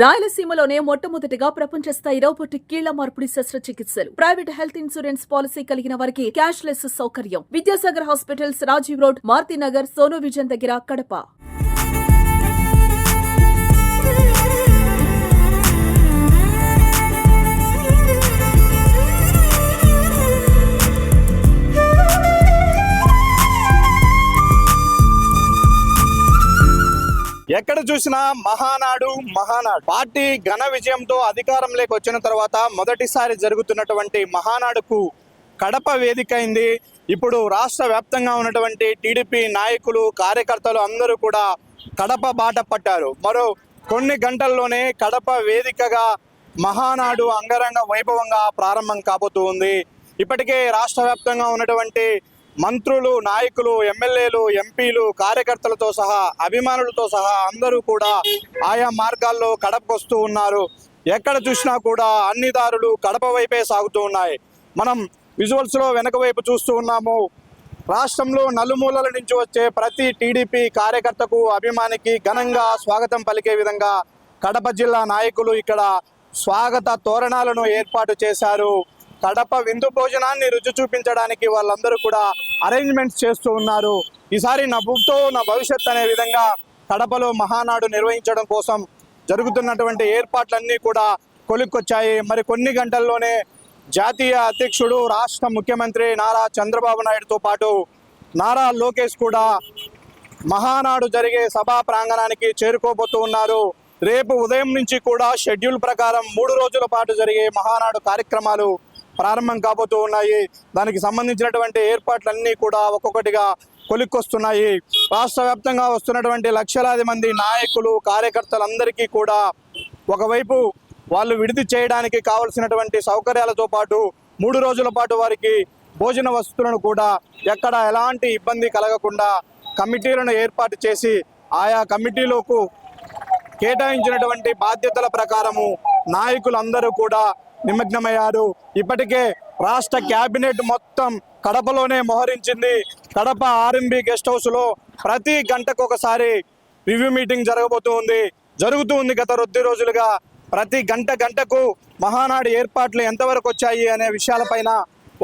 రాయలసీమలోనే మొట్టమొదటిగా ప్రపంచ స్థాయి రోబోటిక్ కీళ్ల మార్పిడి శస్త్రచికిత్సలు. ప్రైవేట్ హెల్త్ ఇన్సూరెన్స్ పాలసీ కలిగిన వారికి క్యాష్ లెస్ సౌకర్యం. Vidyasagar hospitals, Rajiv road, Marutinagar, Sonu vision దగ్గర, కడప. ఎక్కడ చూసినా మహానాడు పార్టీ ఘన విజయంతో అధికారంలోకి వచ్చిన తర్వాత మొదటిసారి జరుగుతున్నటువంటి మహానాడుకు కడప వేదిక అయింది. ఇప్పుడు రాష్ట్ర వ్యాప్తంగా ఉన్నటువంటి టీడీపీ నాయకులు, కార్యకర్తలు అందరూ కూడా కడప బాట పట్టారు. మరో కొన్ని గంటల్లోనే కడప వేదికగా మహానాడు అంగరంగ వైభవంగా ప్రారంభం కాబోతూ ఉంది. ఇప్పటికే రాష్ట్ర వ్యాప్తంగా ఉన్నటువంటి మంత్రులు, నాయకులు, ఎమ్మెల్యేలు, ఎంపీలు, కార్యకర్తలతో సహా, అభిమానులతో సహా అందరూ కూడా ఆయా మార్గాల్లో కడపకు వస్తూ ఉన్నారు. ఎక్కడ చూసినా కూడా అన్ని దారులు కడప వైపే సాగుతూ ఉన్నాయి. మనం విజువల్స్లో వెనక వైపు చూస్తూ ఉన్నాము. రాష్ట్రంలో నలుమూలల నుంచి వచ్చే ప్రతి టీడీపీ కార్యకర్తకు, అభిమానికి ఘనంగా స్వాగతం పలికే విధంగా కడప జిల్లా నాయకులు ఇక్కడ స్వాగత తోరణాలను ఏర్పాటు చేశారు. కడప విందు భోజనాన్ని రుచి చూపించడానికి వాళ్ళందరూ కూడా అరేంజ్మెంట్స్ చేస్తూ ఉన్నారు. ఈసారి నా బుక్తో నా భవిష్యత్ అనే విధంగా కడపలో మహానాడు నిర్వహించడం కోసం జరుగుతున్నటువంటి ఏర్పాట్లన్నీ కూడా కొలిక్కొచ్చాయి. మరి కొన్ని గంటల్లోనే జాతీయ అధ్యక్షుడు, రాష్ట్ర ముఖ్యమంత్రి నారా చంద్రబాబు నాయుడుతో పాటు నారా లోకేష్ కూడా మహానాడు జరిగే సభా ప్రాంగణానికి చేరుకోబోతూ ఉన్నారు. రేపు ఉదయం నుంచి కూడా షెడ్యూల్ ప్రకారం 3 రోజుల పాటు జరిగే మహానాడు కార్యక్రమాలు ప్రారంభం కాబోతూ ఉన్నాయి. దానికి సంబంధించినటువంటి ఏర్పాట్లన్నీ కూడా ఒక్కొక్కటిగా కొలిక్కొస్తున్నాయి. రాష్ట్ర వ్యాప్తంగా వస్తున్నటువంటి లక్షలాది మంది నాయకులు, కార్యకర్తలందరికీ కూడా ఒకవైపు వాళ్ళు విడిది చేయడానికి కావలసినటువంటి సౌకర్యాలతో పాటు 3 రోజుల పాటు వారికి భోజన వసతులను కూడా ఎక్కడ ఎలాంటి ఇబ్బంది కలగకుండా కమిటీలను ఏర్పాటు చేసి ఆయా కమిటీలకు కేటాయించినటువంటి బాధ్యతల ప్రకారము నాయకులందరూ కూడా నిమగ్నమయ్యారు. ఇప్పటికే రాష్ట్ర కేబినెట్ మొత్తం కడపలోనే మోహరించింది. కడప ఆర్ఎంబి గెస్ట్ హౌస్లో ప్రతి గంటకు ఒకసారి రివ్యూ మీటింగ్ జరుగుతూ ఉంది. గత 2 రోజులుగా ప్రతి గంటకు మహానాడు ఏర్పాట్లు ఎంతవరకు వచ్చాయి అనే విషయాలపైన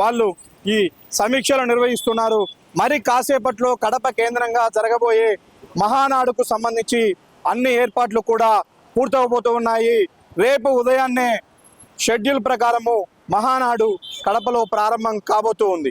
వాళ్ళు ఈ సమీక్షలు నిర్వహిస్తున్నారు. మరి కాసేపట్లో కడప కేంద్రంగా జరగబోయే మహానాడుకు సంబంధించి అన్ని ఏర్పాట్లు కూడా పూర్తవబోతూ ఉన్నాయి. రేపు ఉదయాన్నే షెడ్యూల్ ప్రకారము మహానాడు కడపలో ప్రారంభం కాబోతూ ఉంది.